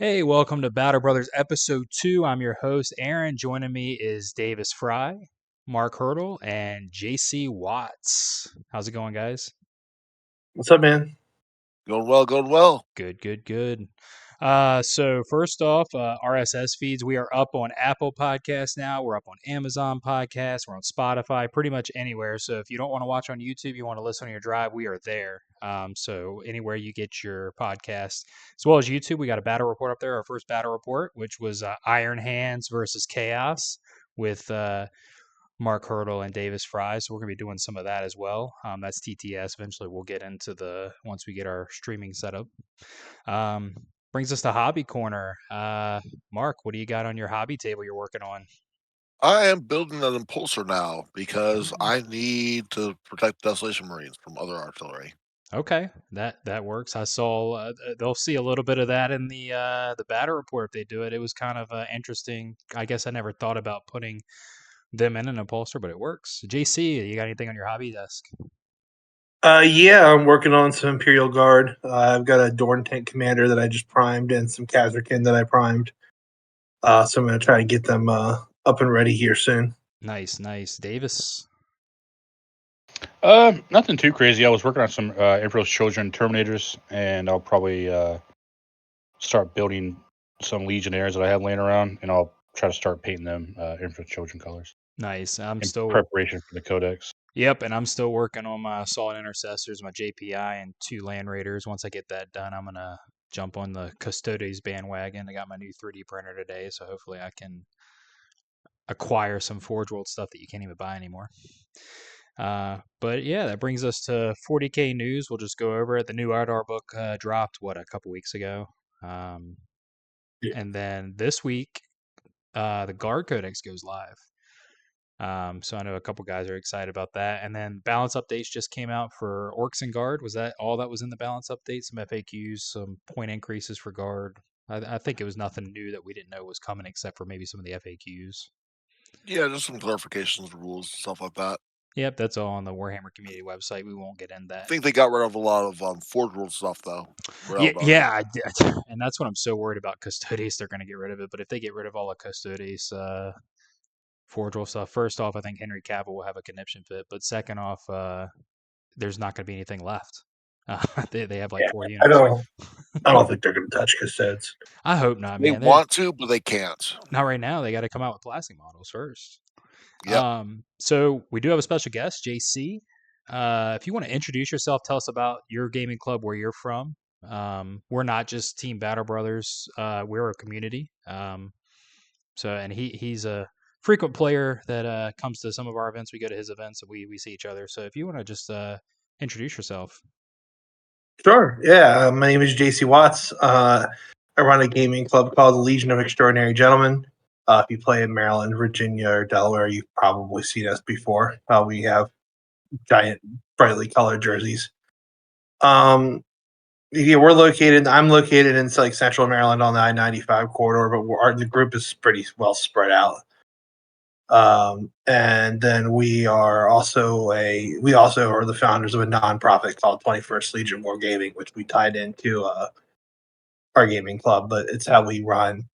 Hey, welcome to Battle Brothers Episode 2. I'm your host, Aaron. Joining me is Davis Fry, Mark Hurdle, and JC Watts. How's it going, guys? What's up, man? Going well, going well. Good. So first off, RSS feeds. We are up on Apple Podcasts now. We're up on Amazon Podcasts. We're on Spotify, pretty much anywhere. So if you don't want to watch on YouTube, you want to listen on your drive, we are there. So anywhere you get your podcast, as well as YouTube, we got a battle report up there. Our first battle report, which was Iron Hands versus Chaos with Mark Hurdle and Davis Fry. So we're going to be doing some of that as well. That's TTS. Eventually, we'll get into once we get our streaming set up. Brings us to Hobby Corner. Mark, what do you got on your hobby table you're working on? I am building an impulsor now because I need to protect Desolation Marines from other artillery. Okay, that works. I saw they'll see a little bit of that in the battle report if they do it. It was kind of interesting. I guess I never thought about putting them in an impulsor, but it works. JC, you got anything on your hobby desk? Yeah, I'm working on some Imperial Guard. I've got a Dorn Tank Commander that I just primed and some Kazarkin that I primed. So I'm going to try and get them up and ready here soon. Nice. Davis? Nothing too crazy. I was working on some Emperor's Children Terminators, and I'll probably start building some Legionnaires that I have laying around, and I'll try to start painting them Emperor's Children colors. Nice. I'm in still preparation for the Codex. Yep, and I'm still working on my Assault Intercessors, my JPI, and 2 Land Raiders. Once I get that done, I'm gonna jump on the Custodes bandwagon. I got my new 3D printer today, so hopefully I can acquire some Forge World stuff that you can't even buy anymore. But yeah, that brings us to 40K news. We'll just go over it. The new Ardar book dropped, a couple weeks ago. Yeah. And then this week, the Guard Codex goes live. So I know a couple guys are excited about that. And then balance updates just came out for Orcs and Guard. Was that all that was in the balance update? Some FAQs, some point increases for Guard. I think it was nothing new that we didn't know was coming except for maybe some of the FAQs. Yeah, just some clarifications, rules, stuff like that. Yep, that's all on the Warhammer community website. We won't get into that. I think they got rid of a lot of Forge World stuff, though. Yeah, and that's what I'm so worried about. Custodes, they're going to get rid of it. But if they get rid of all the Custodes Forge World stuff, first off, I think Henry Cavill will have a conniption fit. But second off, there's not going to be anything left. They have like 4 units. I don't think they're going to touch Custodes. I hope not, They man. want to, but they can't. Not right now. They got to come out with plastic models first. Yep. So we do have a special guest, JC. If you want to introduce yourself, tell us about your gaming club, where you're from. We're not just Team Battle Brothers. We're a community. And he's a frequent player that comes to some of our events. We go to his events and we see each other. So if you want to just introduce yourself. Sure. Yeah. My name is JC Watts. I run a gaming club called the Legion of Extraordinary Gentlemen. If you play in Maryland, Virginia, or Delaware, you've probably seen us before. We have giant, brightly colored jerseys. Yeah, I'm located in like Central Maryland on the I-95 corridor, but the group is pretty well spread out. And then we also are the founders of a nonprofit called 21st Legion War Gaming, which we tied into our gaming club, but it's how we run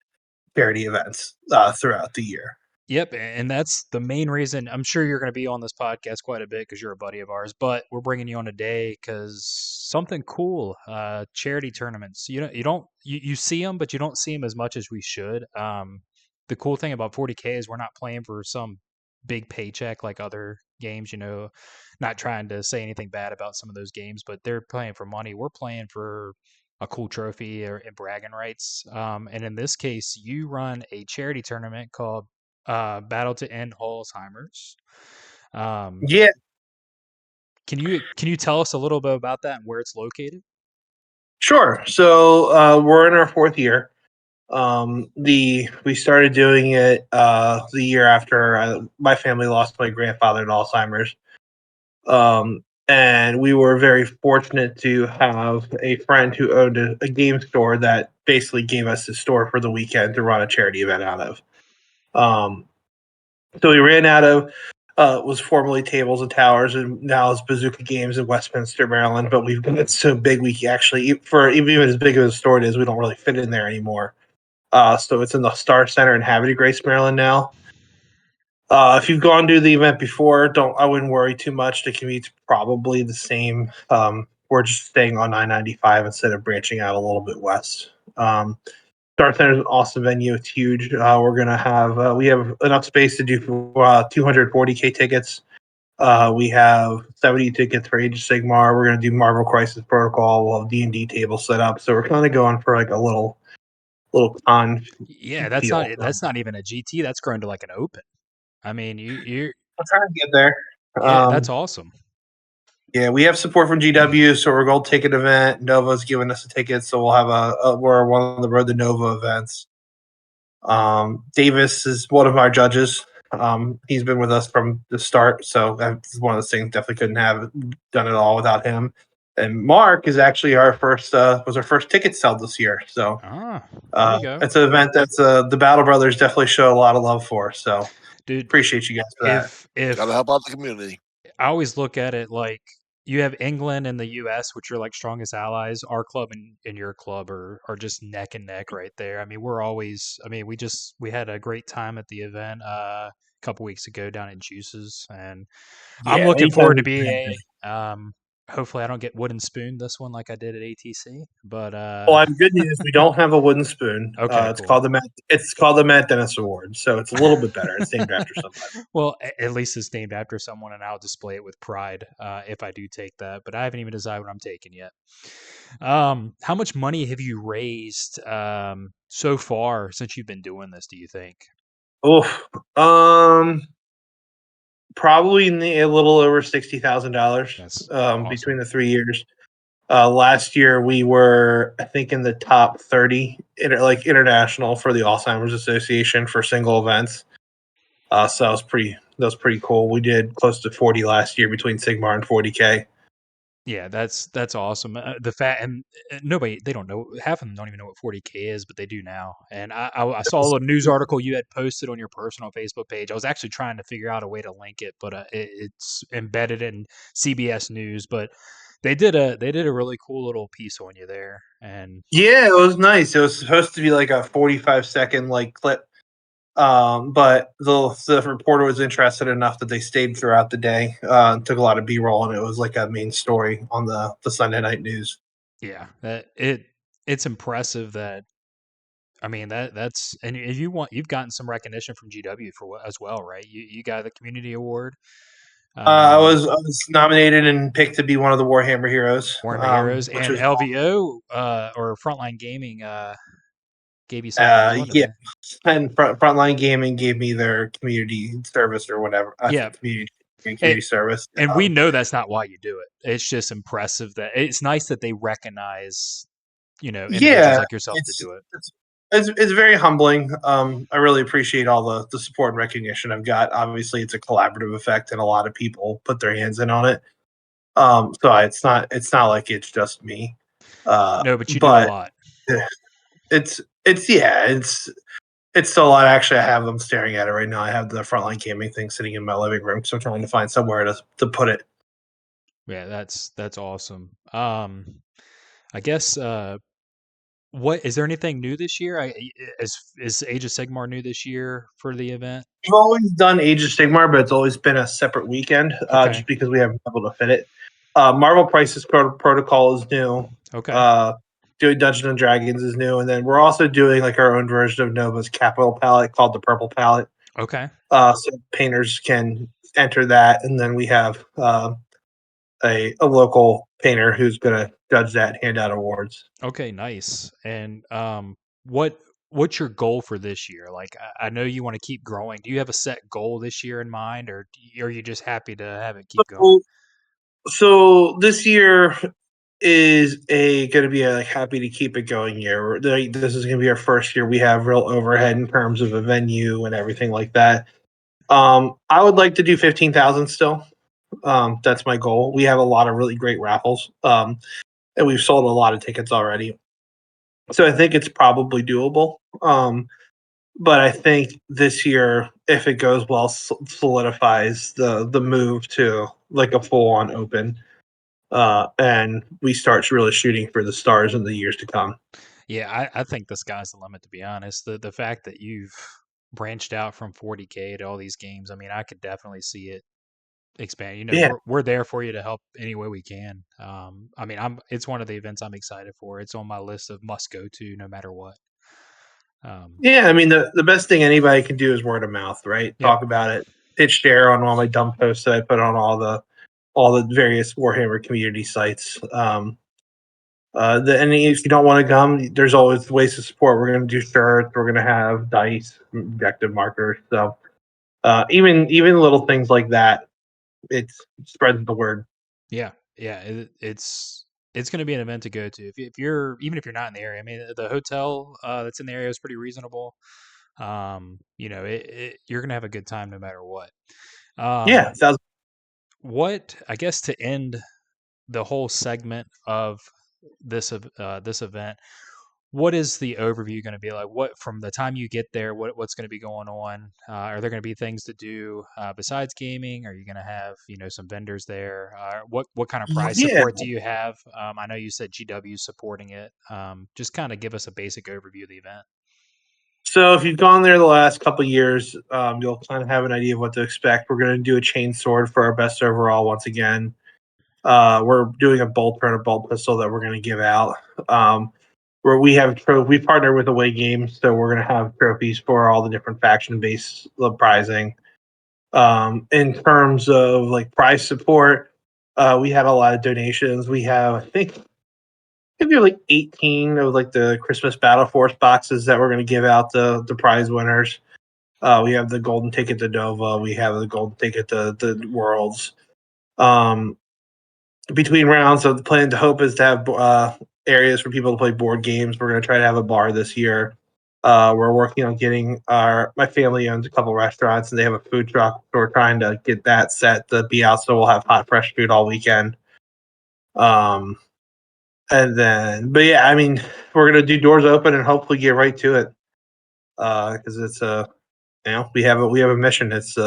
charity events throughout the year. Yep, and that's the main reason. I'm sure you're going to be on this podcast quite a bit because you're a buddy of ours, but we're bringing you on today because something cool, charity tournaments. You see them, but you don't see them as much as we should. The cool thing about 40K is we're not playing for some big paycheck like other games, not trying to say anything bad about some of those games, but they're playing for money. We're playing for a cool trophy and bragging rights. And in this case, you run a charity tournament called Battle to End Alzheimer's. Yeah. Can you tell us a little bit about that and where it's located? Sure. So we're in our 4th year. We started doing it the year after my family lost my grandfather to Alzheimer's. And we were very fortunate to have a friend who owned a game store that basically gave us the store for the weekend to run a charity event out of. So we ran out of was formerly Tables and Towers, and now it's Bazooka Games in Westminster, Maryland. But we've got it so big we actually, for even as big of a store it is, we don't really fit in there anymore. So it's in the Star Center in Havre de Grace, Maryland now. If you've gone to the event before, I wouldn't worry too much. The commute's probably the same. We're just staying on 995 instead of branching out a little bit west. Star Center is an awesome venue. It's huge. We're gonna have we have enough space to do 240K tickets. We have 70 tickets for Age of Sigmar. We're gonna do Marvel Crisis Protocol. We'll have D&D tables set up. So we're kind of going for like a little con Yeah, feel. that's not even a GT. That's grown to like an open. I mean, you're I'm trying to get there. yeah, that's awesome. Yeah, we have support from GW, so we're a gold ticket event. Nova's giving us a ticket, so we'll have we're one of the Road to Nova events. Davis is one of our judges. He's been with us from the start, so that's one of those things. Definitely couldn't have done it all without him. And Mark is actually our first ticket sale this year. So there you go. it's an event that's the Battle Brothers definitely show a lot of love for. So Dude, appreciate you guys for that. If Gotta help out the community. I always look at it like you have England and the US, which are like strongest allies. Our club and your club are just neck and neck right there. I mean, we had a great time at the event a couple weeks ago down at Juices, and I'm Yeah, looking forward to anytime BEA. Hopefully I don't get wooden spoon this one like I did at ATC. But Well, I have good news. We don't have a wooden spoon. Okay, it's cool. called the Matt Dennis Award, so it's a little bit better. It's named after somebody. Well, at least it's named after someone, and I'll display it with pride if I do take that. But I haven't even decided what I'm taking yet. How much money have you raised so far since you've been doing this? Do you think? Probably a little over $60,000 That's awesome. between the 3 years. Last year we were, I think, in the top 30 international for the Alzheimer's Association for single events. So that was pretty cool. We did close to 40 last year between Sigmar and 40K. Yeah, that's awesome. The fact and they don't know, half of them don't even know what 40K is, but they do now. And I saw a news article you had posted on your personal Facebook page. I was actually trying to figure out a way to link it, but it's embedded in CBS News. But they did a really cool little piece on you there. And yeah, it was nice. It was supposed to be like a 45-second clip. But the reporter was interested enough that they stayed throughout the day, took a lot of B-roll, and it was like a main story on the Sunday night news. Yeah, it's impressive that that's and if you've gotten some recognition from GW for as well, right? You got the community award. I was nominated and picked to be one of the Warhammer Heroes. Warhammer Heroes and was LVO or Frontline Gaming gave you something as well. yeah, and Frontline Gaming gave me their community service or whatever. Community service. And we know that's not why you do it. It's just impressive that it's nice that they recognize, individuals like yourself to do it. It's very humbling. I really appreciate all the support and recognition I've got. Obviously, it's a collaborative effect, and a lot of people put their hands in on it. So it's not like it's just me. No, but you do a lot. It's still a lot. Actually, I have them staring at it right now. I have the Frontline Gaming thing sitting in my living room, so I'm trying to find somewhere to put it. Yeah, that's awesome. I guess what is there anything new this year? Is Age of Sigmar new this year for the event? We've always done Age of Sigmar, but it's always been a separate weekend, just because we haven't been able to fit it. Marvel Crisis Protocol is new. Okay. Doing Dungeons and Dragons is new, and then we're also doing like our own version of Nova's Capital Palette called the Purple Palette. Okay. So painters can enter that, and then we have a local painter who's going to judge that, and hand out awards. Okay, nice. And what's your goal for this year? Like, I know you want to keep growing. Do you have a set goal this year in mind, or are you just happy to have it keep going? So this year is going to be a happy to keep it going year. This is going to be our first year we have real overhead in terms of a venue and everything like that. I would like to do 15,000 still. That's my goal. We have a lot of really great raffles, and we've sold a lot of tickets already. So I think it's probably doable. But I think this year, if it goes well, solidifies the move to like a full-on open. And we start really shooting for the stars in the years to come. Yeah, I think the sky's the limit, to be honest. The fact that you've branched out from 40K to all these games, I mean, I could definitely see it expand. You know, Yeah, we're there for you to help any way we can. I mean, it's one of the events I'm excited for. It's on my list of must go to no matter what. yeah. I mean, the best thing anybody can do is word of mouth, right? Yep. Talk about it, pitch share on all my dump posts that I put on all the various Warhammer community sites. And if you don't want to come, there's always ways to support. We're going to do shirts. We're going to have dice, objective markers. So even little things like that, it spreads the word. Yeah, yeah, it's going to be an event to go to. If you're even if you're not in the area, I mean, the hotel that's in the area is pretty reasonable. You know, you're going to have a good time no matter what. Yeah, What I guess to end the whole segment of this event, what is the overview going to be like? What from the time you get there, what's going to be going on? Are there going to be things to do besides gaming? Are you going to have some vendors there? What kind of prize yeah. support do you have? I know you said GW supporting it. Just kind of give us a basic overview of the event. So if you've gone there the last couple of years, you'll kind of have an idea of what to expect. We're going to do a chain sword for our best overall once again. We're doing a bolt and a bolt pistol that we're going to give out. Where we partner with Away Games, so we're going to have trophies for all the different faction-based prizing. In terms of like prize support, we had a lot of donations. We have, I think maybe like 18 of like the Christmas Battle Force boxes that we're going to give out to the prize winners. We have the golden ticket to Nova. We have the golden ticket to the Worlds. Between rounds, so the plan to hope is to have areas for people to play board games. We're going to try to have a bar this year. We're working on getting my family owns a couple restaurants and they have a food truck. So we're trying to get that set to be out so we'll have hot, fresh food all weekend. But yeah, I mean, we're gonna do doors open and hopefully get right to it. Because it's we have a mission. It's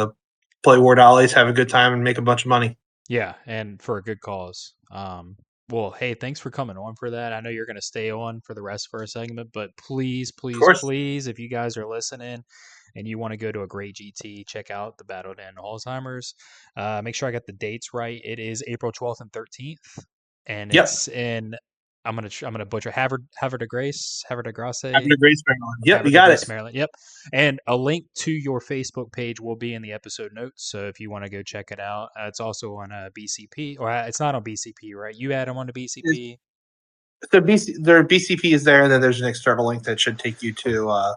play War Dollies, have a good time, and make a bunch of money. Yeah, and for a good cause. Well, hey, thanks for coming on for that. I know you're going to stay on for the rest of our segment, but please, Of please, course. please, if you guys are listening and you want to go to a great GT, check out the Battle to End Alzheimer's. Make sure I got the dates right. It is April 12th and 13th, and Yep. it's in. I'm gonna butcher Havre de Grace, Havre de Grace, Having a great spring on. Yep, Havre you de got Grace, it. Maryland. Yep. And a link to your Facebook page will be in the episode notes. So if you want to go check it out, it's also on BCP, or it's not on BCP, right? You add them on to BCP. So their BCP is there, and then there's an external link that should take you to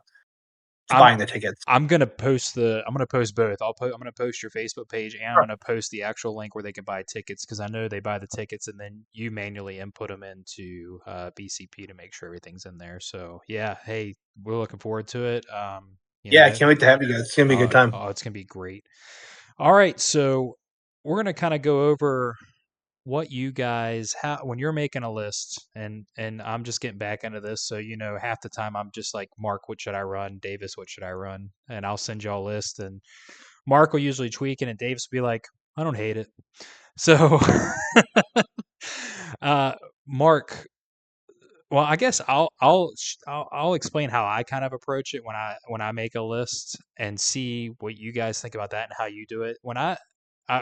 buying the tickets. I'm gonna post both. I'm gonna post your Facebook page and I'm gonna post the actual link where they can buy tickets because I know they buy the tickets and then you manually input them into BCP to make sure everything's in there. So yeah, hey, we're looking forward to it. Yeah, I can't wait to have you guys. It's gonna be a good time. Oh, it's gonna be great. All right, so we're gonna kind of go over what you guys how when you're making a list, and I'm just getting back into this, so half the time I'm just like, Mark, what should I run? Davis, what should I run? And I'll send y'all a list, and Mark will usually tweak it, and Davis will be like, I don't hate it. So, Mark, well, I guess I'll explain how I kind of approach it when I make a list and see what you guys think about that and how you do it.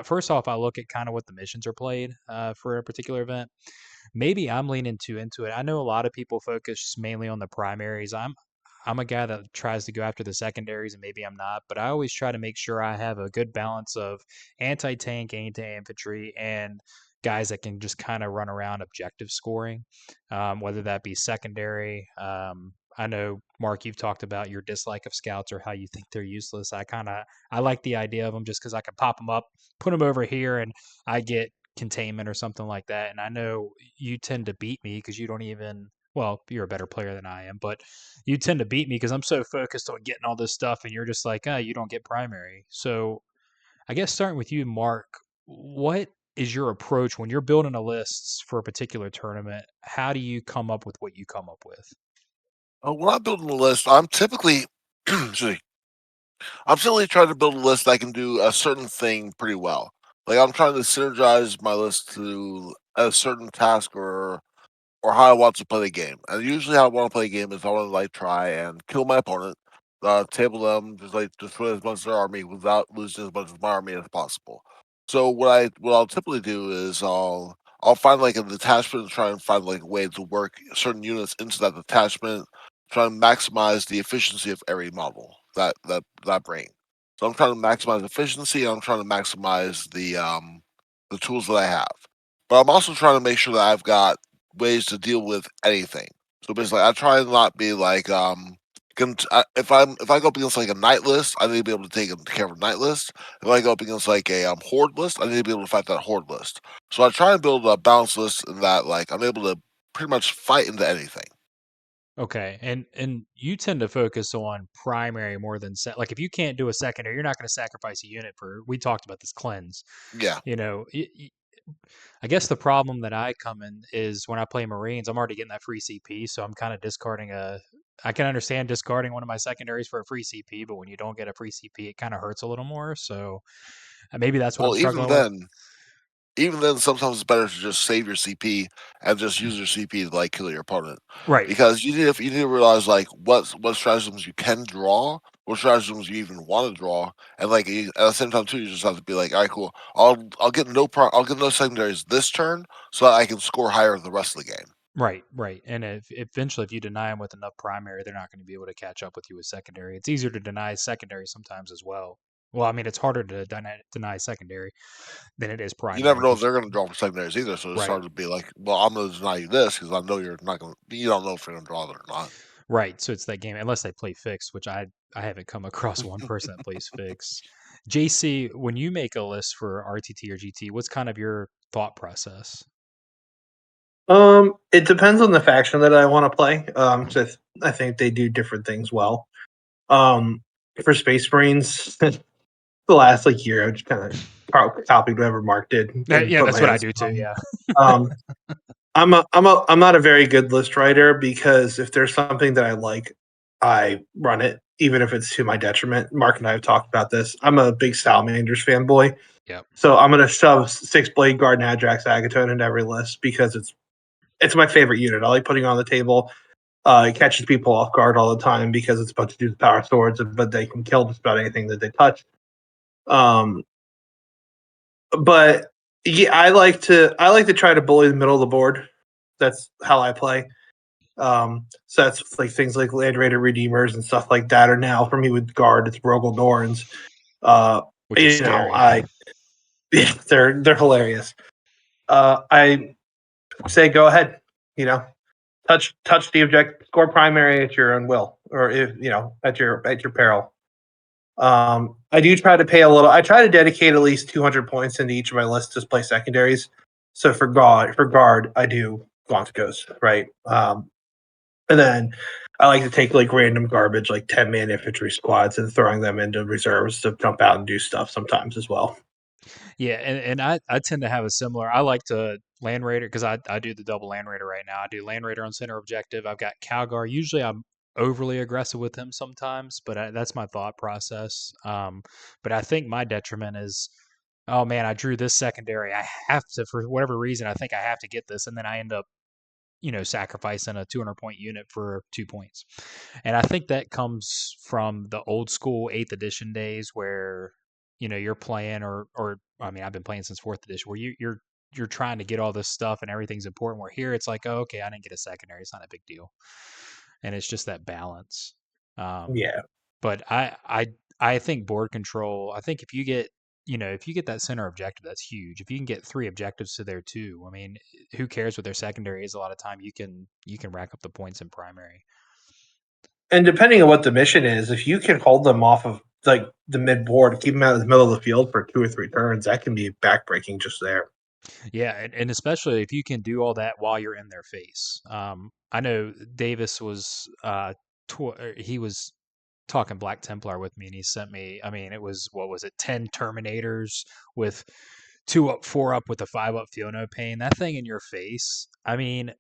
First off, I look at kind of what the missions are played for a particular event. Maybe I'm leaning too into it. I know a lot of people focus mainly on the primaries. I'm a guy that tries to go after the secondaries, and maybe I'm not, but I always try to make sure I have a good balance of anti-tank, anti-infantry, and guys that can just kind of run around objective scoring, whether that be secondary. I know, Mark, you've talked about your dislike of scouts or how you think they're useless. I like the idea of them just because I can pop them up, put them over here, and I get containment or something like that. And I know you tend to beat me because you don't even. Well, you're a better player than I am, but you tend to beat me because I'm so focused on getting all this stuff, and you're just like, you don't get primary. So I guess starting with you, Mark, what is your approach when you're building a list for a particular tournament? How do you come up with what you come up with? When I'm building a list, I'm typically, excuse me, I'm typically trying to build a list that can do a certain thing pretty well. Like I'm trying to synergize my list to a certain task or or how I want to play the game. And usually, how I want to play the game is I want to like try and kill my opponent, table them, just destroy as much of their army without losing as much of my army as possible. So what I'll typically do is I'll find like a detachment and try and find like a way to work certain units into that detachment, try and maximize the efficiency of every model that I bring. So I'm trying to maximize efficiency. And I'm trying to maximize the tools that I have. But I'm also trying to make sure that I've got ways to deal with anything. So basically, I try and not be like if I go up against like a night list, I need to be able to take care of a night list. If I go up against like a horde list, I need to be able to fight that horde list. So I try and build a balanced list in that like I'm able to pretty much fight into anything. Okay, and you tend to focus on primary more than like if you can't do a secondary, you're not going to sacrifice a unit for. We talked about this cleanse. Yeah. You know, I guess the problem that I come in is when I play Marines, I'm already getting that free CP, so I'm kind of discarding a. I can understand discarding one of my secondaries for a free CP, but when you don't get a free CP, it kind of hurts a little more. So maybe that's what I'm Well, struggling with. even then, sometimes it's better to just save your CP and just use your CP to like kill your opponent. Right. Because you need to realize like what stratagems you can draw, what stratagems you even want to draw, and like at the same time too, you just have to be like, all right, cool. I'll get I'll get no secondaries this turn so that I can score higher the rest of the game. Right, right. And if eventually if you deny them with enough primary, they're not going to be able to catch up with you with secondary. It's easier to deny secondary sometimes as well. Well, I mean, it's harder to deny secondary than it is You never primary. know if they're going to draw for secondaries either, so it's Right, hard to be like, well, I'm going to deny you this because I know you're not going to. You don't know if you're going to draw it or not. right. So it's that game, unless they play fixed, which I haven't come across one person that plays fixed. JC, when you make a list for RTT or GT, what's kind of your thought process? It depends on the faction that I want to play. So I think they do different things well. For Space Marines, the last like year, I just kind of copied whatever Mark did and Yeah, put that's my what I own do stuff too. Yeah. on. I'm not a very good list writer because if there's something that I like, I run it, even if it's to my detriment. Mark and I have talked about this. I'm a big Salamanders fanboy, Yep. so I'm gonna shove Six Blade Guard and Ajax Agatone into every list because it's my favorite unit. I like putting it on the table. It catches people off guard all the time because it's about to do the power swords, but they can kill just about anything that they touch. Um, but yeah, I like to try to bully the middle of the board. That's how I play. So that's like things like Land Raider Redeemers and stuff like that are now for me with guard. It's Rogel Norns. Which is scary. Yeah, they're hilarious. I say go ahead. You know, touch the object, score primary at your own will, or if at your peril. I do try to pay a little. I try to dedicate at least 200 points into each of my lists to play secondaries. So for guard, I do Gaunt Ghost, right? And then I like to take like random garbage, like 10-man infantry squads, and throwing them into reserves to jump out and do stuff sometimes as well. Yeah, and I tend to have a similar. I like to Land Raider because I do the double Land Raider right now. I do Land Raider on center objective. I've got Calgar. Usually I'm overly aggressive with him sometimes, but that's my thought process. But I think my detriment is, oh man, I drew this secondary. I have to, for whatever reason, I think I have to get this, and then I end up sacrificing a 200 point unit for 2 points. And I think that comes from the old school 8th edition days where, you're playing or I mean, I've been playing since 4th edition where you're trying to get all this stuff and everything's important. Where here it's like, oh, okay, I didn't get a secondary. It's not a big deal. And it's just that balance. Um, Yeah. but I think board control, I think if you get that center objective, that's huge. If you can get 3 objectives to there too, I mean, who cares what their secondary is? A lot of time you can rack up the points in primary. And depending on what the mission is, if you can hold them off of like the mid board, keep them out of the middle of the field for 2 or 3 turns, that can be backbreaking just there. Yeah, and especially if you can do all that while you're in their face. I know Davis was he was talking Black Templar with me, and he sent me. I mean, it was what was it, 10 Terminators with 2 up, 4 up with a 5 up. Feel no pain. That thing in your face. I mean,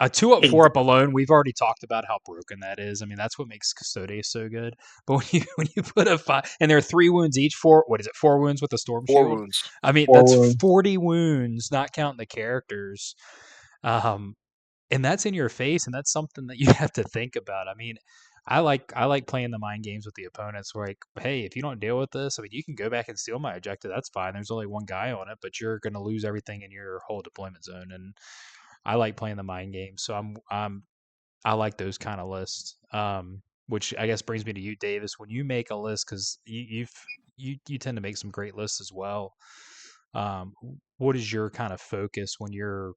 a 2 up, 4 up alone. We've already talked about how broken that is. I mean, that's what makes Custodes so good. But when you put a 5 and there are 3 wounds each, 4 wounds with a storm 4 shield. wounds. I mean, 4 that's wounds. 40 wounds, not counting the characters. Um, and that's in your face, and that's something that you have to think about. I mean, I like playing the mind games with the opponents. Where like, hey, if you don't deal with this, I mean, you can go back and steal my objective. That's fine. There's only one guy on it, but you're going to lose everything in your whole deployment zone. And I like playing the mind games, so I like those kind of lists. Which I guess brings me to you, Davis. When you make a list, because you tend to make some great lists as well. Um, what is your kind of focus when you're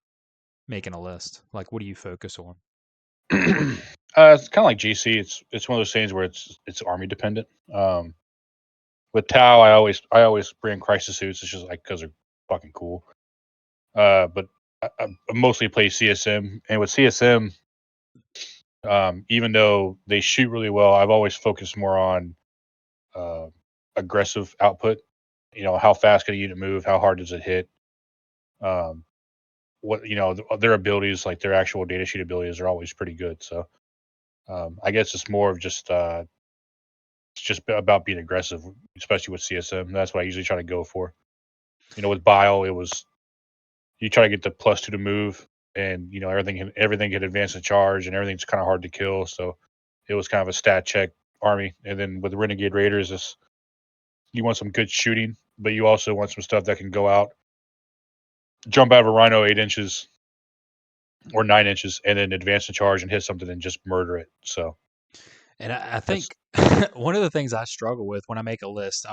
making a list? Like, what do you focus on? It's kind of like GC. It's one of those things where it's army dependent. With Tau, I always bring crisis suits. It's just like because they're fucking cool. But I mostly play CSM, and with CSM, even though they shoot really well, I've always focused more on uh, aggressive output. How fast can a unit move? How hard does it hit? Um, what their abilities, like their actual data sheet abilities, are always pretty good. So I guess it's more of just it's just about being aggressive, especially with CSM. That's what I usually try to go for. With Bile, it was you try to get the +2 to move, and everything can advance and charge, and everything's kind of hard to kill. So it was kind of a stat check army. And then with Renegade Raiders, you want some good shooting, but you also want some stuff that can go out, jump out of a Rhino 8 inches or 9 inches, and then advance and charge and hit something and just murder it. So And I that's think one of the things I struggle with when I make a list,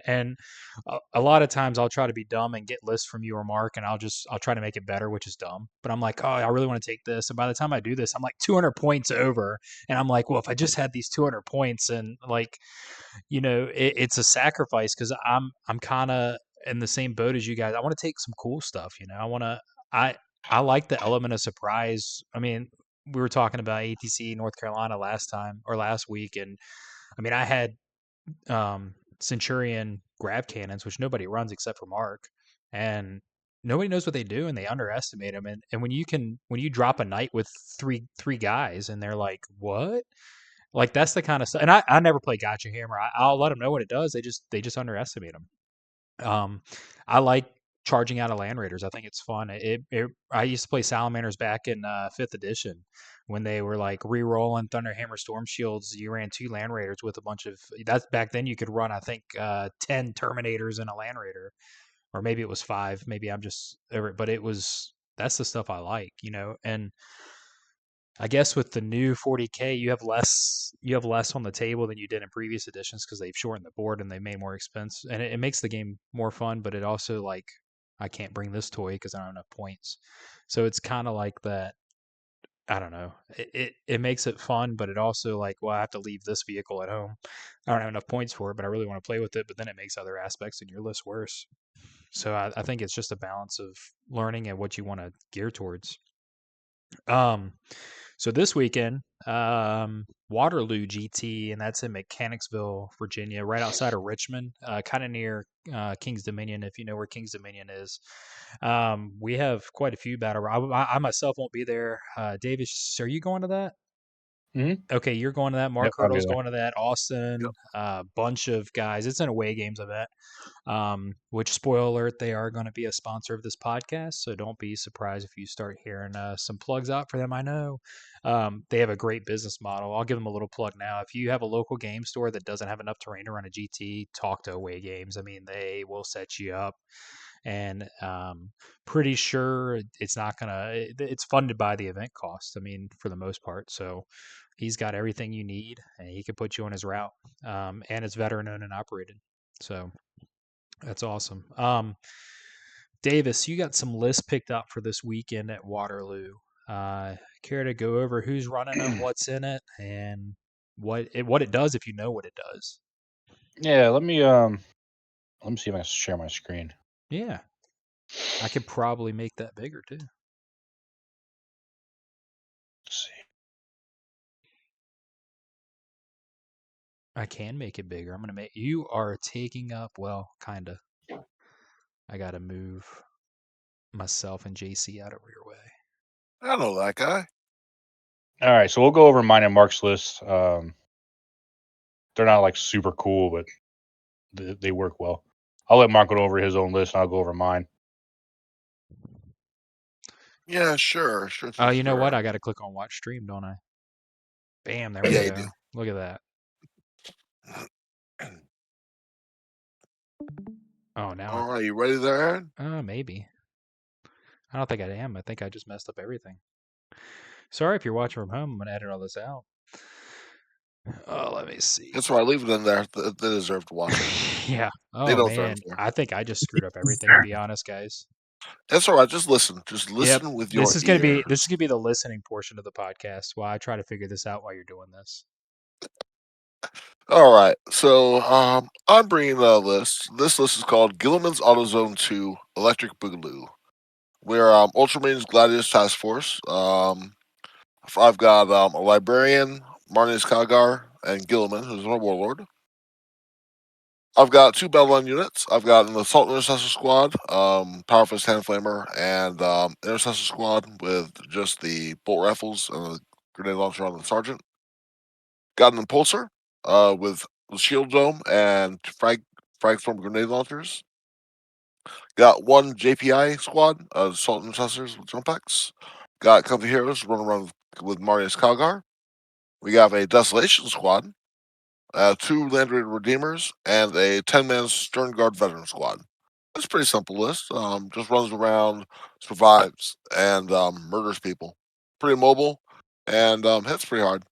and a lot of times I'll try to be dumb and get lists from you or Mark, and I'll try to make it better, which is dumb. But I'm like, oh, I really want to take this, and by the time I do this, I'm like 200 points over, and I'm like, well, if I just had these 200 points, and like, it's a sacrifice because I'm kind of in the same boat as you guys. I want to take some cool stuff, I I like the element of surprise. I mean, we were talking about ATC North Carolina last week, and I mean, I had Centurion grab cannons, which nobody runs except for Mark, and nobody knows what they do, and they underestimate them. And when you drop a knight with three guys, and they're like, what? Like that's the kind of stuff. And I never play Gotcha Hammer. I'll let them know what it does. They just underestimate them. I like charging out of Land Raiders. I think it's fun. I used to play Salamanders back in fifth edition when they were like re-rolling Thunderhammer Storm Shields. You ran 2 Land Raiders with a bunch of that's back then. You could run I think 10 Terminators in a Land Raider, or maybe it was 5. Maybe I'm just, but it was that's the stuff I like, and. I guess with the new 40K, you have less on the table than you did in previous editions because they've shortened the board and they made more expense, and it makes the game more fun. But it also like I can't bring this toy because I don't have enough points, so it's kind of like that. I don't know. It makes it fun, but it also like well I have to leave this vehicle at home. I don't have enough points for it, but I really want to play with it. But then it makes other aspects in your list worse. So I think it's just a balance of learning and what you want to gear towards. Um, so this weekend, Waterloo GT, and that's in Mechanicsville, Virginia, right outside of Richmond, kind of near King's Dominion, if you know where King's Dominion is. We have quite a few battle. I myself won't be there. Davis, are you going to that? Mhm. Okay, you're going to that. Mark Yep, I'll be Hurdle's there. going to that. Yep. Austin, bunch of guys. It's an away games event. Which spoiler alert, they are going to be a sponsor of this podcast, so don't be surprised if you start hearing some plugs out for them. I know they have a great business model. I'll give them a little plug now. If you have a local game store that doesn't have enough terrain to run a GT, talk to Away Games. I mean, they will set you up, and pretty sure it's not gonna. It's funded by the event cost. I mean, for the most part, so. He's got everything you need, and he can put you on his route. And it's veteran owned and operated. So that's awesome. Davis, you got some lists picked up for this weekend at Waterloo. Care to go over who's running them, what's in it, and what it does if you know what it does? Yeah, let me see if I can share my screen. Yeah, I could probably make that bigger too. Let's see. I can make it bigger. I'm gonna make you are taking up kinda. I gotta move myself and JC out of your way. I know that guy. All right, so we'll go over mine and Mark's list. They're not like super cool, but they work well. I'll let Mark go over his own list, and I'll go over mine. Yeah, sure. Oh, you know what? I got to click on watch stream, don't I? Bam, there we Yeah, you go. Look at that. do. Oh, now All right, you ready there, Aaron? maybe. I don't think I am. I think I just messed up everything. Sorry if you're watching from home. I'm going to edit all this out. Oh, let me see. That's why I leave it in there. They deserve to watch it. Yeah. They Oh, know it's right man. there. I think I just screwed up everything, to be honest, guys. That's all right. Just listen. Just Yep. listen with your This is ears. gonna be the listening portion of the podcast while I try to figure this out while you're doing this. All right. So I'm bringing a list. This list is called Gilliman's AutoZone 2 Electric Boogaloo. We're Ultramarines Gladius Task Force. I've got a librarian, Marnius Kagar, and Gilliman, who's my warlord. I've got 2 battle line units. I've got an assault intercessor squad, power fist hand flamer, and intercessor squad with just the bolt rifles and the grenade launcher on the sergeant. Got an impulsor with the shield dome and frag storm grenade launchers. Got 1 JPI squad, assault intercessors with jump packs. Got comfy heroes running around with Marius Kalgar. We have a desolation squad, 2 Landed Redeemers, and a 10-man Stern Guard veteran squad. It's a pretty simple list. Just runs around, survives, and murders people. Pretty mobile, and hits pretty hard.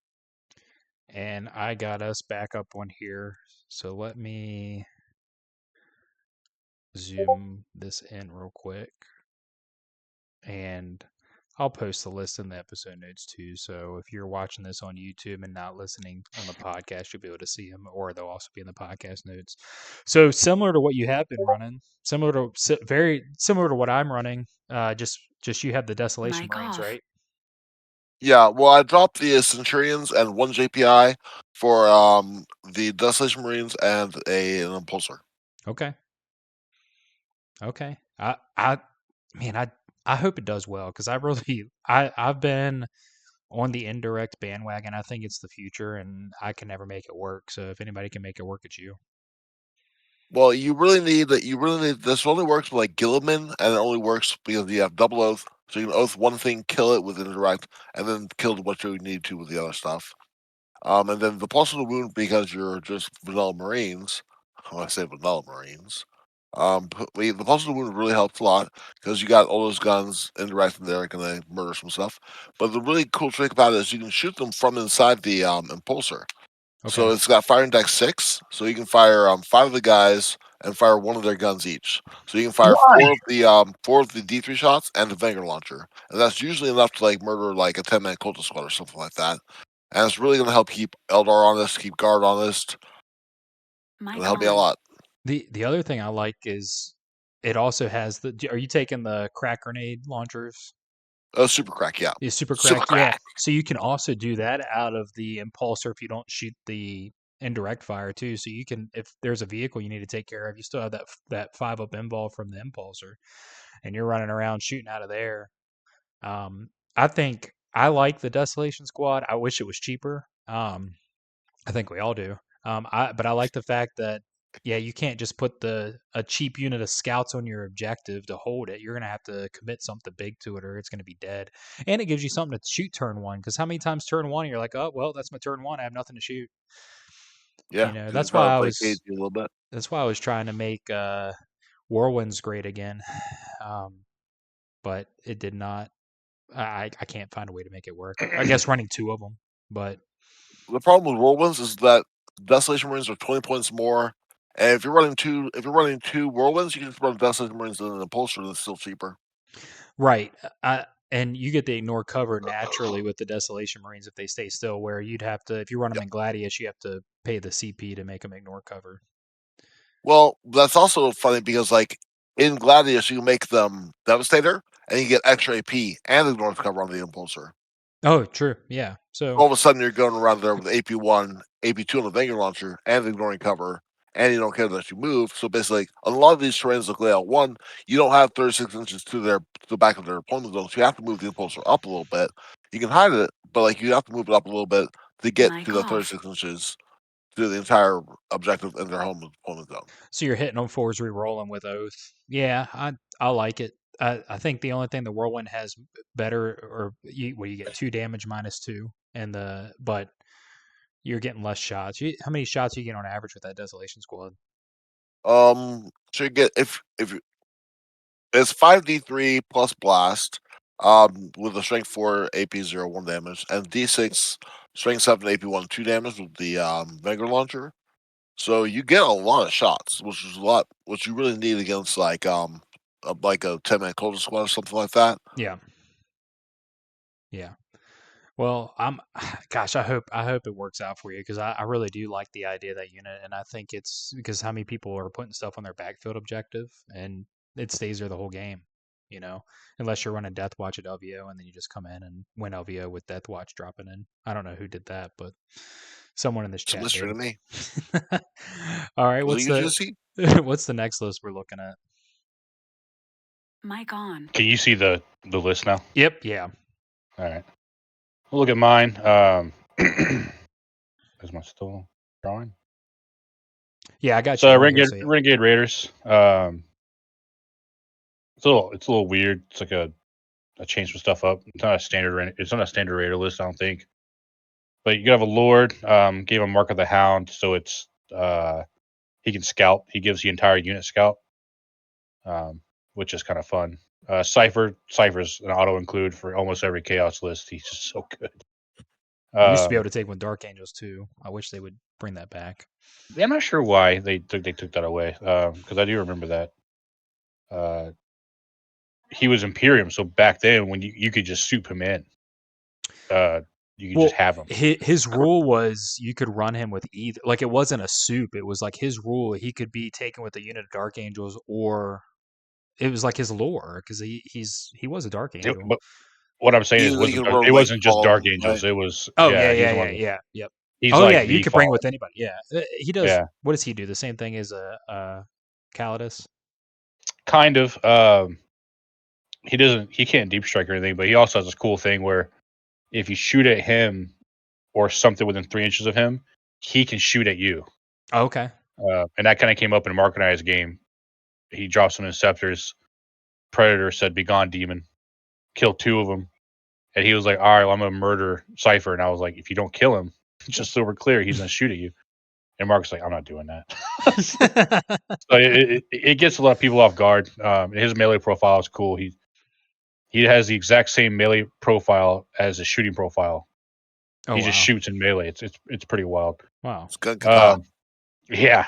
And I got us back up one here. So let me zoom this in real quick. And I'll post the list in the episode notes too. So if you're watching this on YouTube and not listening on the podcast, you'll be able to see them, or they'll also be in the podcast notes. So similar to what you have been running, very similar to what I'm running. Just you have the Desolation Marines, right? Yeah, well, I dropped the Centurions and 1 JPI for the Desolation Marines and an Impulsor. Okay. Okay. I hope it does well because I've been on the indirect bandwagon. I think it's the future, and I can never make it work. So if anybody can make it work, it's you. Well, you really need that. You really need this. Only works with like Gilliman, and it only works because you have double oath. So you can oath one thing, kill it with indirect, and then kill what you need to with the other stuff. And then the pulse of the wound because you're just vanilla Marines. When I say vanilla Marines, the pulse of the wound really helps a lot because you got all those guns indirect and they're gonna murder some stuff. But the really cool trick about it is you can shoot them from inside the impulsor. Okay. So it's got fire index 6, so you can fire 5 of the guys and fire 1 of their guns each. So you can fire Why? 4 of the D3 shots and the Vanguard launcher, and that's usually enough to like murder like a 10-man cultist squad or something like that. And it's really going to help keep Eldar honest, keep Guard honest. It'll help me a lot. The other thing I like is it also has Are you taking the crack grenade launchers? Oh, super crack, yeah. Yeah, super Super crack. Yeah. crack. So you can also do that out of the impulsor if you don't shoot the indirect fire too. So you can, if there's a vehicle you need to take care of, you still have that 5-up invul from the impulsor, and you're running around shooting out of there. I think I like the Desolation Squad. I wish it was cheaper. I think we all do. But I like the fact that yeah, you can't just put a cheap unit of scouts on your objective to hold it. You're gonna have to commit something big to it, or it's gonna be dead. And it gives you something to shoot turn one. Because how many times turn one you're like, oh well, that's my turn one. I have nothing to shoot. Yeah, you That's try why to I play was. cagey a little bit. That's why I was trying to make Whirlwinds great again. But it did not. I can't find a way to make it work. I guess running 2 of them, but The problem with Whirlwinds is that Desolation Marines are 20 points more. And if you're running two Whirlwinds, you can just run Desolation Marines and an Impulsor that's still cheaper. right. And you get the ignore cover naturally with the Desolation Marines if they stay still, where you'd have to, if you run them Yep. in Gladius, you have to pay the CP to make them ignore cover. Well, that's also funny because like in Gladius, you make them Devastator and you get extra AP and ignore cover on the Impulsor. Oh, true. Yeah. So, All of a sudden, you're going around there with AP1, AP2 on the Vanguard launcher and ignoring cover, and you don't care that you move. So basically, a lot of these terrains look layout one. You don't have 36 inches to the back of their opponent's zone, so you have to move the Impulsor up a little bit. You can hide it, but like you have to move it up a little bit to get to the 36 inches to the entire objective in their home opponent's zone. so you're hitting on 4s, re-rolling with Oath. Yeah, I like it. I think the only thing the Whirlwind has better, or you get 2 damage -2, and but you're getting less shots. How many shots you get on average with that Desolation Squad? So you get if it's 5d3 plus blast, with a strength 4 AP 0 1 damage, and d6 strength 7 AP 1 2 damage with the Vanguard launcher. So you get a lot of shots, which is a lot, which you really need against like a 10-man Cold Squad or something like that. Yeah. Yeah. Well, gosh, I hope it works out for you, because I really do like the idea of that unit, and I think it's because how many people are putting stuff on their backfield objective, and it stays there the whole game, unless you're running Death Watch at LVO, and then you just come in and win LVO with Death Watch dropping in. I don't know who did that, but someone in this It's a chat mystery did. to me. All right, Was what's it the UGC? what's the next list we're looking at? Mic on. Can you see the list now? Yep, yeah. All right. We'll look at mine. Is my still drawing? Yeah, I got So you on here. So yeah. Renegade Raiders. It's a little weird. It's like a change some stuff up. It's not a standard. It's not a standard Raider list, I don't think. But you have a Lord. Gave him Mark of the Hound, so it's he can scout. He gives the entire unit scout, which is kind of fun. Cypher's an auto include for almost every Chaos list. He's just so good. You used to be able to take with Dark Angels too. I wish they would bring that back. I'm not sure why they took that away, because I do remember that. He was Imperium, so back then when you could just soup him in, you could just have him. His rule was you could run him with either. Like, it wasn't a soup. It was like his rule. He could be taken with a unit of Dark Angels, or it was like his lore, because he was a Dark Angel. But what I'm saying is, it wasn't just Dark Angels. Right? It was Yep. He's Oh like yeah, you the could bring fall. with anybody. Yeah, he does. Yeah. What does he do? The same thing as a Calidus. Kind of. He can't deep strike or anything, but he also has this cool thing where if you shoot at him or something within 3 inches of him, he can shoot at you. Oh, okay. And that kind of came up in Mark and I's game. He dropped some Inceptors. Predator said, "Be gone, demon." Killed 2 of them. And he was like, "All right, well, I'm going to murder Cypher." And I was like, "If you don't kill him, just so we're clear, he's going to shoot at you." And Mark's like, "I'm not doing that." So it gets a lot of people off guard. His melee profile is cool. He has the exact same melee profile as a shooting profile. Oh, He wow. just shoots in melee. It's pretty wild. Wow. It's gun katana. Yeah.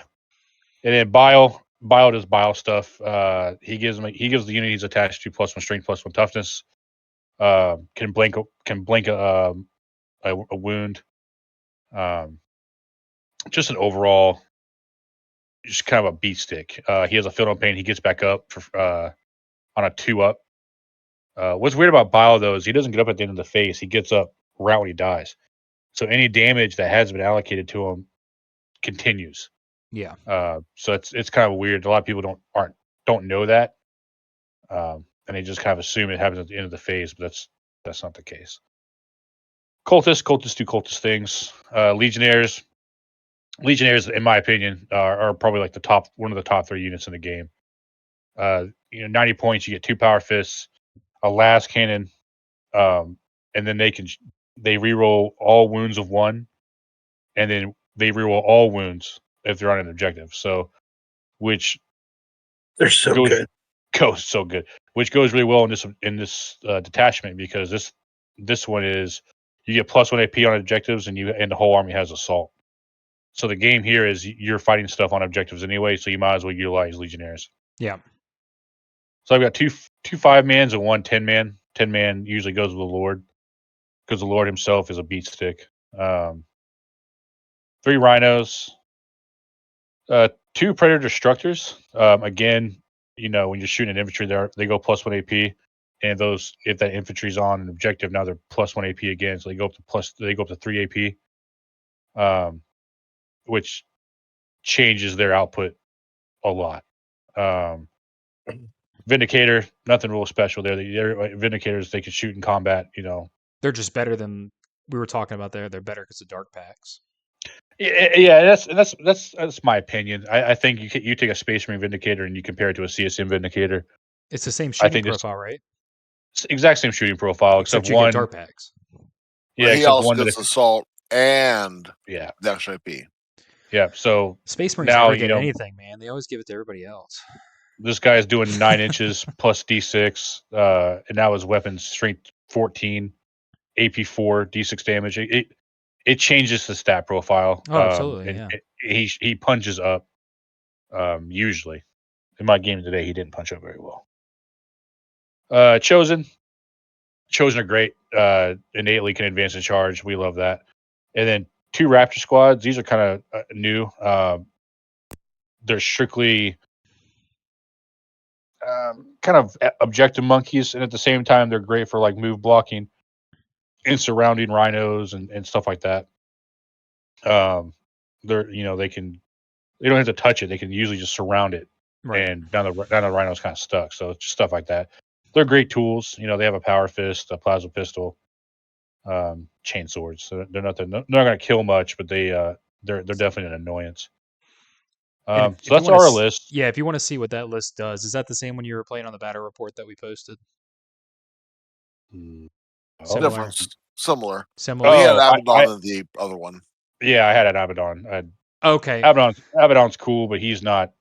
And then Bile does Bile stuff. He gives the unit he's attached to +1 strength, +1 toughness. Can blink a wound. Just an overall, just kind of a beat stick. He has a field on pain. He gets back up for on a 2-up. What's weird about Bile though is he doesn't get up at the end of the phase. He gets up right when he dies. So any damage that has been allocated to him continues. Yeah. So it's kind of weird. A lot of people don't know that, and they just kind of assume it happens at the end of the phase, but that's not the case. Cultists do cultist things. Legionnaires, in my opinion, are probably like one of the top 3 units in the game. 90 points, you get 2 power fists, a las cannon, and then they reroll all wounds of 1, and then they reroll all wounds if they're on an objective. So, which They're so good. goes so good, which goes really well in this detachment, because this one is you get +1 AP on objectives, and the whole army has assault. So the game here is you're fighting stuff on objectives anyway, so you might as well utilize Legionnaires. Yeah. So I've got two 5-mans and one 10-man. 10-man usually goes with the Lord, because the Lord himself is a beat stick. 3 Rhinos, 2 Predator Destructors. Again, when you're shooting an infantry, they go +1 AP, and if that infantry's on an objective, now they're +1 AP again, so they go up to 3 AP, which changes their output a lot. Vindicator, nothing real special there. They're Vindicators, they can shoot in combat. They're just better than we were talking about there. They're better because of dark packs. Yeah, that's my opinion. I think you take a Space Marine Vindicator and you compare it to a CSM Vindicator, It's the same I shooting think it's profile, right? exact same shooting profile, except you get one. dart packs. Yeah, But he except also one that gets assault and yeah, the extra AP. yeah. So Space Marines now never get anything, man. They always give it to everybody else. this guy is doing 9 inches plus D6, and now his weapon's strength 14, AP 4, D6 damage. It changes the stat profile. Oh, absolutely, And yeah. he punches up. Usually, in my game today, he didn't punch up very well. Chosen are great. Innately can advance and charge. We love that. And then 2 Raptor squads. These are kind of new. They're strictly kind of objective monkeys, and at the same time, they're great for like move blocking and surrounding rhinos and stuff like that. They're they don't have to touch it; they can usually just surround it, Right. and now the rhino's kind of stuck. So it's just stuff like that. They're great tools. They have a power fist, a plasma pistol, chain swords. So they're not going to kill much, but they're definitely an annoyance. And So that's our list. Yeah, if you want to see what that list does, is that the same when you were playing on the battle report that we posted? Similar. Difference. Similar. Similar. We had Oh, Abaddon in the other one. yeah, I had an Abaddon. Okay. Abaddon's cool, but he's not.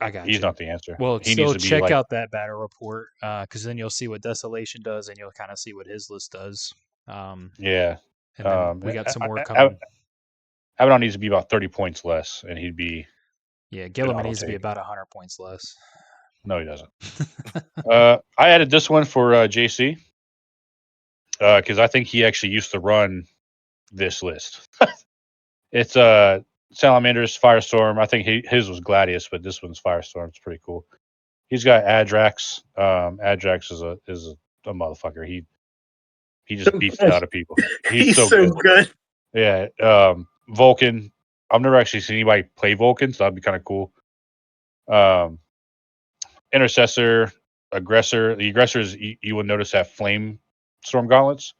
I got He's you. not the answer. Well, He still needs to be check like out that battle report because then you'll see what Desolation does, and you'll kind of see what his list does. yeah. And then we got some more I- coming. Abaddon needs to be about 30 points less, and he'd be. Yeah, an Gilliman auto needs to be take. about 100 points less. No, he doesn't. I added this one for JC because I think he actually used to run this list. It's Salamander's Firestorm. I think his was Gladius, but this one's Firestorm. It's pretty cool. He's got Adrax. Adrax is a motherfucker. He just beats it out of people. He's so good. good. Yeah. Vulcan. I've never actually seen anybody play Vulcan, so that'd be kind of cool. Intercessor, Aggressor. The aggressors you will notice have Flame Storm gauntlets,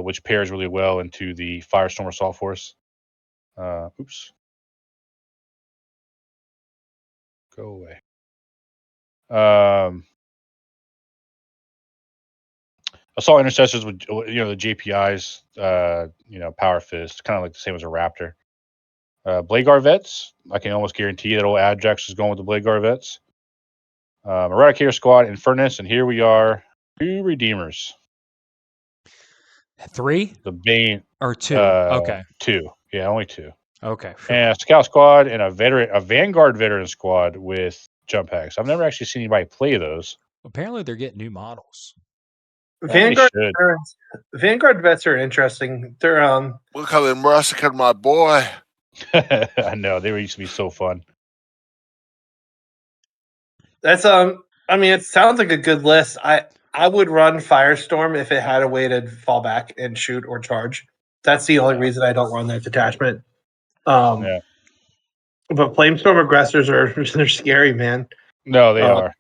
which pairs really well into the Firestorm Assault Force. Oops. Go away. Assault Intercessors with the JPIs, Power Fist, kind of like the same as a Raptor. Blade Guard Vets, I can almost guarantee that old Ajax is going with the Blade Guard Vets. Eradicator Squad, Infernus, and here we are, 2 Redeemers. 3 The Bane. or 2? Okay. 2. Yeah, only 2. Okay. And a Scout Squad and a Vanguard Veteran Squad with jump packs. I've never actually seen anybody play those. Apparently, they're getting new models. Vanguard vets are interesting. They're Look how they massacred my boy. I know they used to be so fun. that's I mean, it sounds like a good list. I would run Firestorm if it had a way to fall back and shoot or charge. That's the only reason I don't run that detachment. Yeah. But Flamestorm aggressors they're scary, man. No, they are.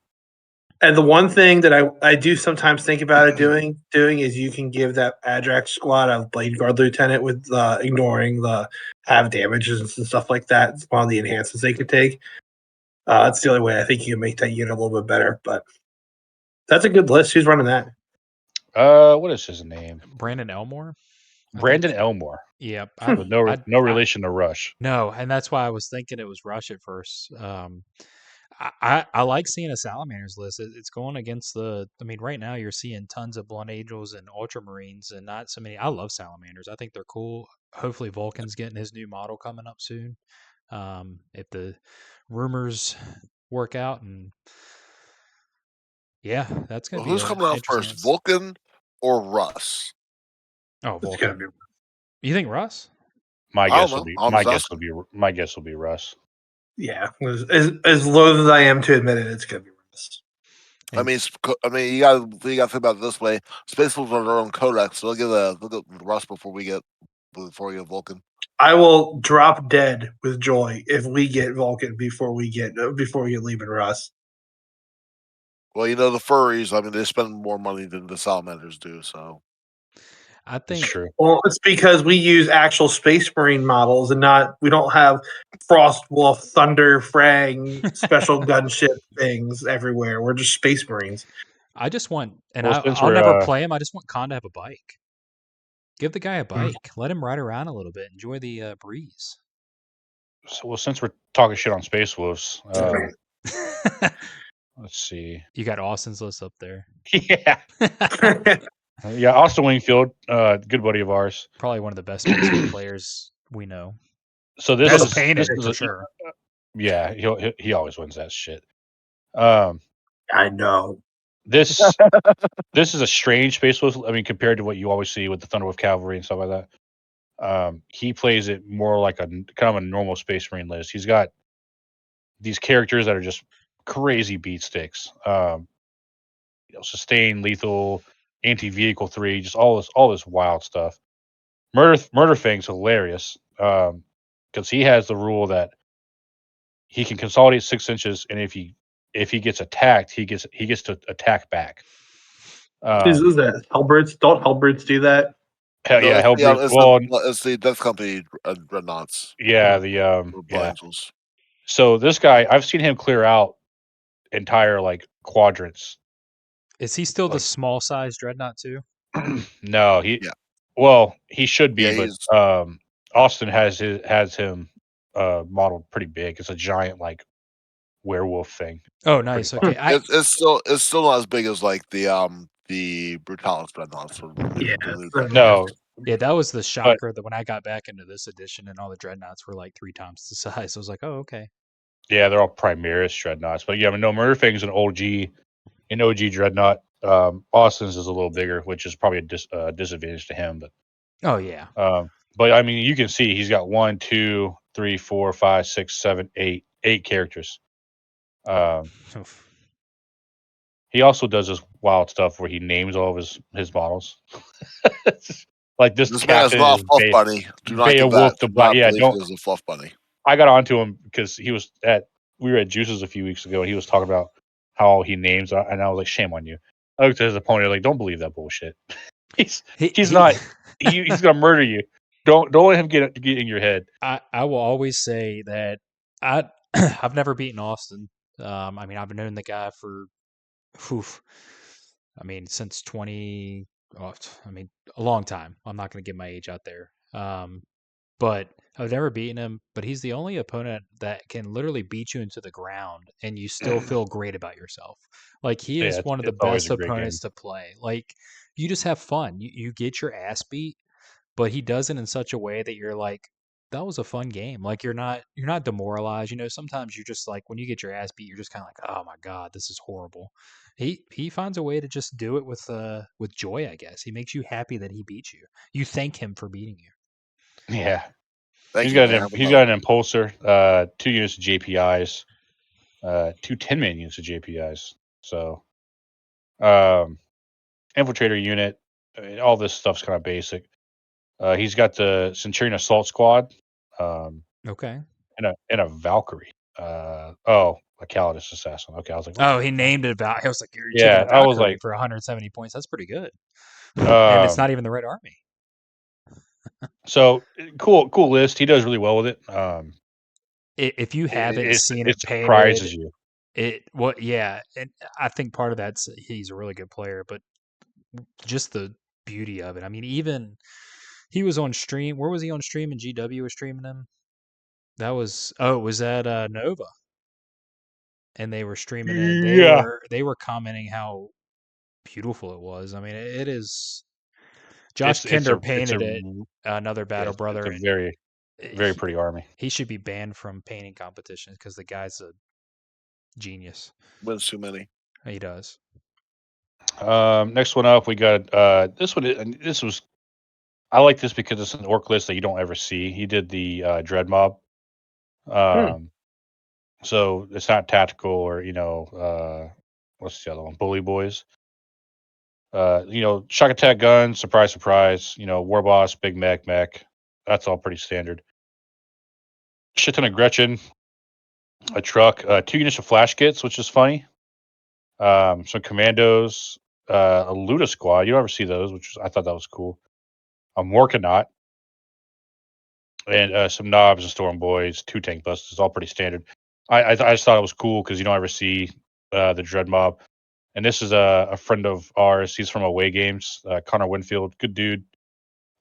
And the one thing that I do sometimes think about it doing is you can give that Adrax squad a Blade Guard Lieutenant with ignoring the have damages and stuff like that. It's one of the enhancements they could take. That's the only way I think you can make that unit a little bit better. But that's a good list. Who's running that? What is his name? Brandon Elmore. Brandon Elmore. Yep. With no relation to Rush. No, and that's why I was thinking it was Rush at first. I like seeing a Salamanders list. It's going against right now you're seeing tons of Blunt Angels and Ultramarines and not so many. I love Salamanders. I think they're cool. Hopefully Vulcan's getting his new model coming up soon. If the rumors work out, and yeah, that's going to be Who's coming out first, Vulcan or Russ? Oh, Vulcan. You think Russ? My guess will be Russ. Yeah, as loath as I am to admit it, it's gonna be Russ. I mean, you got to think about it this way. Space Wolves are their own codex, so they'll get Russ before we get Vulcan. I will drop dead with joy if we get Vulcan before we get leaving Russ. Well, the furries. I mean, they spend more money than the salamanders do. So I That's think true. Well, it's because we use actual Space Marine models and we don't have Frostwolf, Thunder, Frang, special gunship things everywhere. We're just Space Marines. I just want, and Well, since I'll never we're play him. I just want Khan to have a bike. Give the guy a Mm. bike. Let him ride around a little bit. Enjoy the breeze. since we're talking shit on Space Wolves, let's see. You got Austin's list up there. Yeah, yeah. Austin Wingfield, good buddy of ours. Probably one of the best Space Marine players we know. So this Best is painted this is for a, sure. yeah. He always wins that shit. Um, I know. this this is a strange Space Wolves. I mean, compared to what you always see with the Thunderwolf Cavalry and stuff like that. He plays it more like a kind of a normal Space Marine list. He's got these characters that are just crazy beat sticks. Sustain, lethal, anti-vehicle 3, just all this wild stuff. Murder Fang's hilarious because he has the rule that he can consolidate 6 inches, and if he gets attacked, he gets to attack back. Is that Hellbirds? Don't Hellbirds do that? Hell, yeah, Hellbreed. It's the Death Company Dreadnoughts. Yeah, Blood yeah. Angels. So this guy, I've seen him clear out entire like quadrants. Is he still the Like- small size dreadnought too? No, he should be, Yeah, but Austin has him modeled pretty big. It's a giant like werewolf thing. Oh, nice. Okay, it's still not as big as like the Brutalis Dreadnoughts. Or the new Dreadnoughts. No, yeah, that was the shocker that when I got back into this edition and all the dreadnoughts were like 3 times the size, I was like, oh, okay. yeah, they're all Primaris dreadnoughts, but yeah, I mean, no, Murderfang's an OG dreadnought. Austin's is a little bigger, which is probably a disadvantage to him, but Oh yeah. but I mean, you can see he's got 1, 2, 3, 4, 5, 6, 7, 8 characters. He also does this wild stuff where he names all of his models. Like this man is captain not is a fluff bunny. Do not give Beowulf that. the Do Black. not Yeah, believe don't. he is a fluff bunny. I got onto him because we were at Juice's a few weeks ago, and he was talking about how he names, and I was like, shame on you. I looked at his opponent like, don't believe that bullshit. he's not. He's gonna murder you. Don't let him get in your head. I will always say that I've never beaten Austin. I mean, I've known the guy for, since 20. Oh, I mean, a long time. I'm not going to get my age out there. But I've never beaten him. But he's the only opponent that can literally beat you into the ground, and you still feel great about yourself. Like he is one of the It's always best a great opponents game. to play. Like you just have fun. You get your ass beat, but he does it in such a way that you're like, that was a fun game. Like you're not demoralized. You know, sometimes you're just like when you get your ass beat, you're just kind of like, oh my god, this is horrible. He finds a way to just do it with joy. I guess he makes you happy that he beat you. You thank him for beating you. Yeah, Thank you, man. He's got an impulsor, 2 units of JPIs, 2 10-man units of JPIs. So, infiltrator unit, all this stuff's kind of basic. He's got the Centurion Assault Squad, Okay. and a Valkyrie. A Calidus Assassin. Okay, I was like, Oh, he named it about. I was like, you're taking yeah, a I was Valkyrie like, for 170 points. That's pretty good. And it's not even the red army. So cool list. He does really well with it. If you haven't seen it it painted, surprises you. yeah, and I think part of that's he's a really good player, but just the beauty of it. I mean, even he was on stream. Where was he on stream? And GW was streaming him. It was at Nova, and they were streaming it. Yeah, They were commenting how beautiful it was. I mean, it is. Josh Kinder painted it. Another battle brother, it's a and very very pretty army. he should be banned from painting competitions because the guy's a genius. Wins too many. He does. Next one up, we got this one. And this was I like this because it's an orc list that you don't ever see. He did the Dread Mob. So it's not tactical or what's the other one? Bully Boys. Shock attack gun, surprise, surprise. War boss, big mech. That's all pretty standard. Shit ton of Gretchen, a truck, 2 units of flash kits, which is funny. Some commandos, a Luda squad. You don't ever see those, I thought that was cool. a Morkanaut, and some Knobs and Storm Boys, 2 Tank Busters, all pretty standard. I just thought it was cool because you don't ever see the Dread Mob. And this is a friend of ours. He's from Away Games, Connor Winfield, good dude.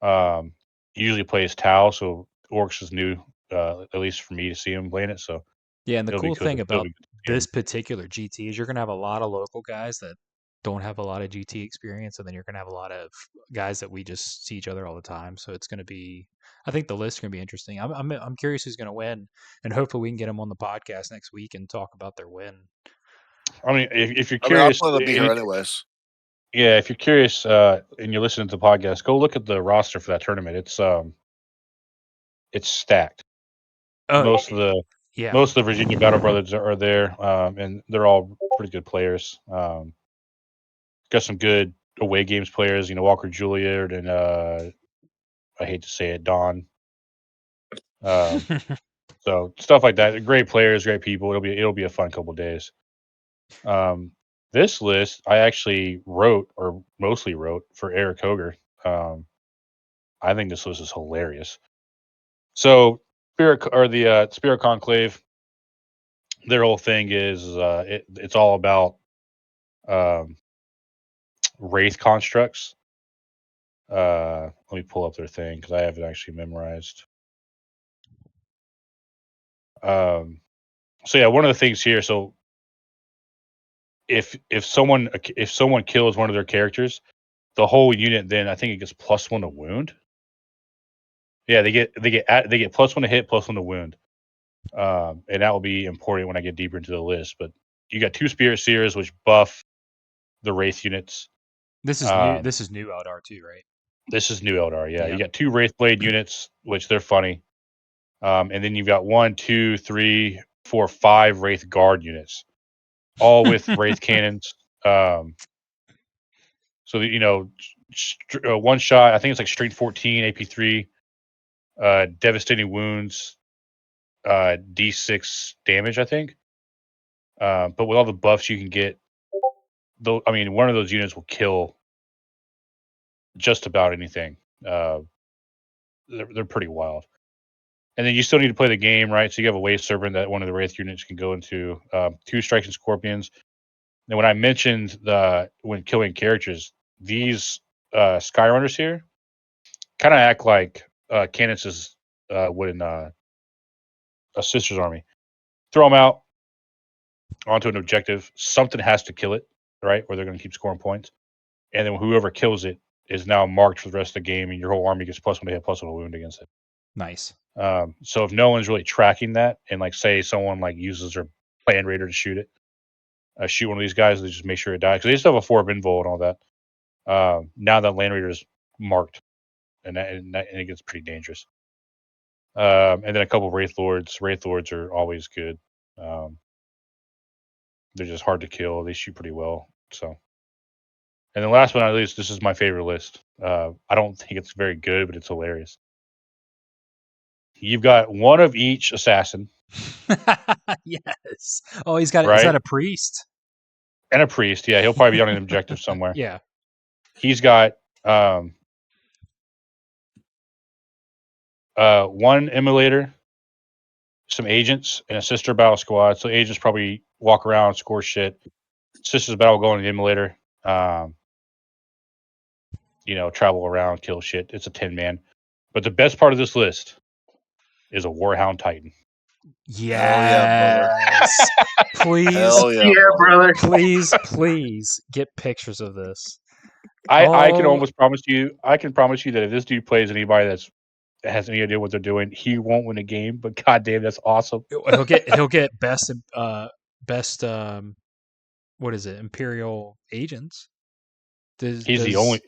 He usually plays Tau, so Orcs is new, at least for me to see him playing it. So Yeah, and the it'll be cool cool. thing It'll about be good to see this him. particular GT is you're going to have a lot of local guys that don't have a lot of GT experience, and then you're going to have a lot of guys that we just see each other all the time. So it's going to be, I think the list is going to be interesting. I'm curious who's going to win, and hopefully we can get them on the podcast next week and talk about their win. I mean, if you're I mean, I'm curious, going to be here anyways. yeah, if you're curious and you're listening to the podcast, go look at the roster for that tournament. It's stacked. Oh, Most of the yeah. most of the Virginia Battle Brothers are there, and they're all pretty good players. Got some good away games players. You know, Walker Juilliard and I hate to say it, Don. So stuff like that. Great players, great people. It'll be a fun couple days. This list I actually wrote, or mostly wrote, for Eric Hoger. I think this list is hilarious. So Spirit Conclave, their whole thing is it's all about um, wraith constructs. Let me pull up their thing because I have it actually memorized. So yeah, one of the things here. So if someone kills one of their characters, the whole unit then I think it gets +1 to wound. Yeah, they get +1 to hit, +1 to wound. And that will be important when I get deeper into the list. But you got 2 Spirit Seers which buff the Wraith units. This is new. This is new Eldar too, right? This is new Eldar. Yeah, Yep. you got 2 Wraithblade units, which they're funny. And then you've got 1, 2, 3, 4, 5 Wraith Guard units, all with Wraith cannons. So that, you know, one shot. I think it's like strength 14, AP3, devastating wounds, D6 damage. I think. But with all the buffs you can get, though, I mean, one of those units will kill just about anything. They're pretty wild. And then you still need to play the game, right? So you have a Wave Serpent that one of the Wraith units can go into. 2 Strikes and Scorpions. And when I mentioned when killing characters, these Skyrunners here kind of act like Canis would in a Sister's Army. Throw them out onto an objective. Something has to kill it, right? Or they're going to keep scoring points. And then whoever kills it is now marked for the rest of the game, and your whole army gets +1 to hit, +1 to wound against it. Nice. So if no one's really tracking that, and like say someone like uses their Plan Raider to shoot it, shoot one of these guys, they just make sure it dies because they still have a 4 invul and all that. Now that Land Raider is marked, and it gets pretty dangerous. And then a couple of Wraith Lords. Wraith Lords are always good. They're just hard to kill. They shoot pretty well. So, and then last but not least, this is my favorite list. I don't think it's very good, but it's hilarious. You've got one of each assassin. Yes. Oh, he's got. Right? Is that a priest? And a priest. Yeah, he'll probably be on an objective somewhere. Yeah. He's got one emulator, some agents, and a sister battle squad. So agents probably walk around, score shit. Sisters battle go on the emulator. You know, travel around, kill shit. It's a 10-man. But the best part of this list is a Warhound Titan. Yes. Please. Hell yeah, brother. Please get pictures of this. I can almost promise you. I can promise you that if this dude plays anybody that has any idea what they're doing, he won't win a game. But goddamn, that's awesome. He'll get best what is it? Imperial agents. He's the only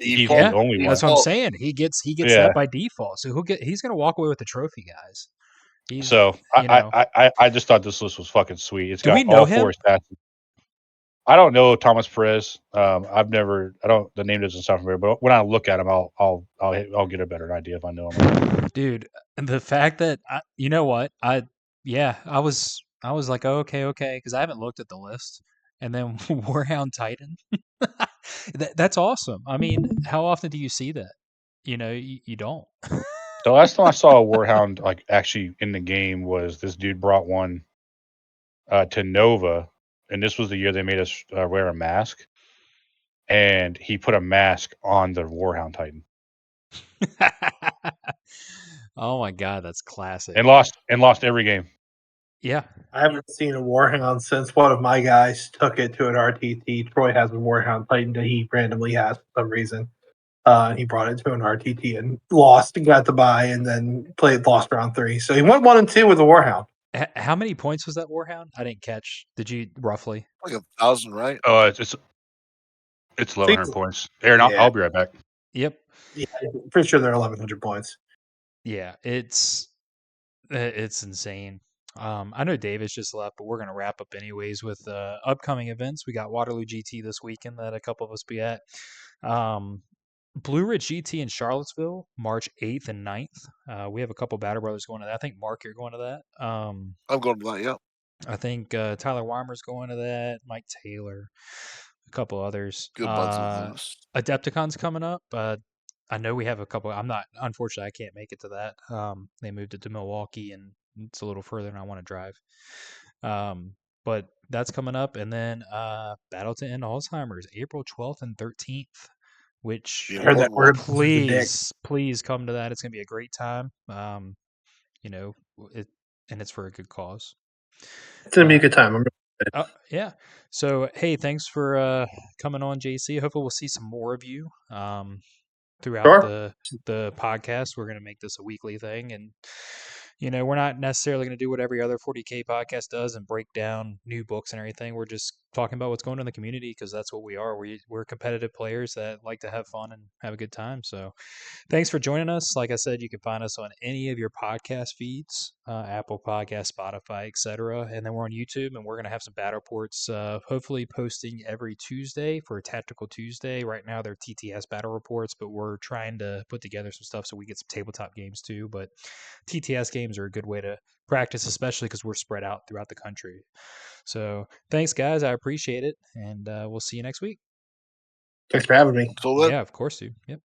one. That's what I'm saying. He gets that by default. So he's gonna walk away with the trophy, guys. I just thought this list was fucking sweet. It's Do got we know all him? 4 assassins. I don't know Thomas Perez. The name doesn't sound familiar, but when I look at him, I'll get a better idea if I know him. Dude, the fact that you know what? I was like, oh, okay, because I haven't looked at the list. And then Warhound Titan. That's awesome. I mean, how often do you see that? you don't. The last time I saw a Warhound like actually in the game was this dude brought one to Nova, and this was the year they made us wear a mask, and he put a mask on the Warhound Titan Oh my god, that's classic. and lost every game. Yeah. I haven't seen a Warhound since one of my guys took it to an RTT. Troy has a Warhound Titan that he randomly has for some reason. And he brought it to an RTT and lost and got to buy and then lost round 3. So he went 1 and 2 with a Warhound. How many points was that Warhound? I didn't catch. Did you roughly? Like 1,000, right? Oh, it's 1,100 points. Aaron, I'll be right back. Yep. Yeah, I'm pretty sure they're 1,100 points. Yeah, it's insane. I know Davis just left, but we're gonna wrap up anyways with upcoming events. We got Waterloo GT this weekend that a couple of us be at. Blue Ridge GT in Charlottesville, March 8th and 9th. We have a couple Battle Brothers going to that. I think Mark, you're going to that. I'm going to that, yeah. I think Tyler Weimer's going to that. Mike Taylor, a couple others. Good buds with this. Adepticon's coming up. I know we have a couple. Unfortunately, I can't make it to that. They moved it to Milwaukee, and it's a little further than I want to drive. But that's coming up, and then Battle to End Alzheimer's, April 12th and 13th. Which Yeah, heard that word. please come to that. It's gonna be a great time. And it's for a good cause. It's going to be a good time. I'm yeah. So hey, thanks for coming on, JC. Hopefully we'll see some more of you throughout Sure. the podcast. We're gonna make this a weekly thing, and we're not necessarily going to do what every other 40K podcast does and break down new books and everything. We're just talking about what's going on in the community because that's what we are. We're competitive players that like to have fun and have a good time. So thanks for joining us. Like I said, you can find us on any of your podcast feeds, Apple Podcast, Spotify, etc. And then we're on YouTube, and we're going to have some battle reports, hopefully posting every Tuesday for a Tactical Tuesday. Right now they're TTS battle reports, but we're trying to put together some stuff so we get some tabletop games too. But TTS games are a good way to practice, especially because we're spread out throughout the country. So thanks, guys. I appreciate it, and we'll see you next week. Thanks for having me. So then. Yeah, of course, dude. Yep.